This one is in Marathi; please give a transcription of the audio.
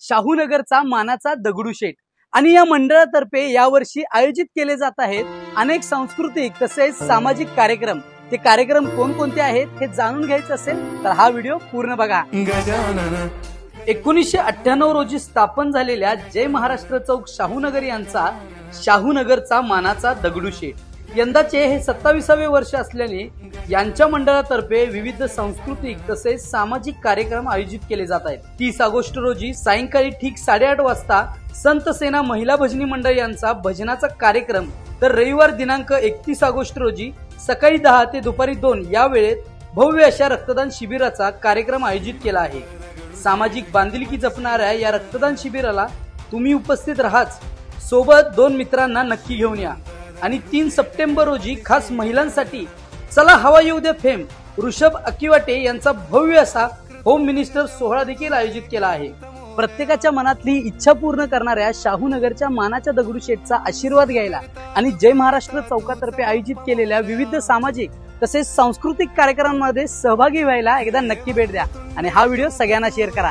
शाहूनगरचा मानाचा दगडूशेठ आणि या मंडळातर्फे यावर्षी आयोजित केले जात आहेत अनेक सांस्कृतिक तसेच सामाजिक कार्यक्रम। ते कार्यक्रम कोणकोणते आहेत हे जाणून घ्यायचं असेल तर हा व्हिडिओ पूर्ण बघा। 1998 रोजी स्थापन झालेल्या जय महाराष्ट्र चौक शाहूनगर यांचा शाहूनगरचा मानाचा दगडूशेठ यंदाचे हे 27वे वर्ष असल्याने यांच्या मंडळातर्फे विविध सांस्कृतिक तसेच सामाजिक कार्यक्रम आयोजित केले जात आहेत। 30 ऑगस्ट रोजी सायंकाळी ठीक 8:30 वाजता संत सेना महिला भजनी मंडळ यांचा भजनाचा कार्यक्रम, तर रविवार दिनांक 31 ऑगस्ट रोजी सकाळी 10 ते दुपारी 2 या वेळेत भव्य अशा रक्तदान शिबिराचा कार्यक्रम आयोजित केला आहे। सामाजिक बांधिलकी जपणाऱ्या या रक्तदान शिबिराला तुम्ही उपस्थित राहाच, सोबत 2 मित्रांना नक्की घेऊन या। आणि 3 सप्टेंबर रोजी खास महिलांसाठी चला हवा येऊ दे फेम ऋषभ अकिवाटे यांचा भव्य असा होम मिनिस्टर सोहळा देखील आयोजित केला आहे। प्रत्येकाच्या मनातली इच्छा पूर्ण करणाऱ्या शाहूनगरच्या मानाच्या दगडूशेठचा आशीर्वाद घ्यायला आणि जय महाराष्ट्र चौकातर्फे आयोजित केलेल्या विविध सामाजिक तसेच सांस्कृतिक कार्यक्रमांमध्ये सहभागी व्हायला एकदा नक्की भेट द्या आणि हा व्हिडिओ सगळ्यांना शेअर करा।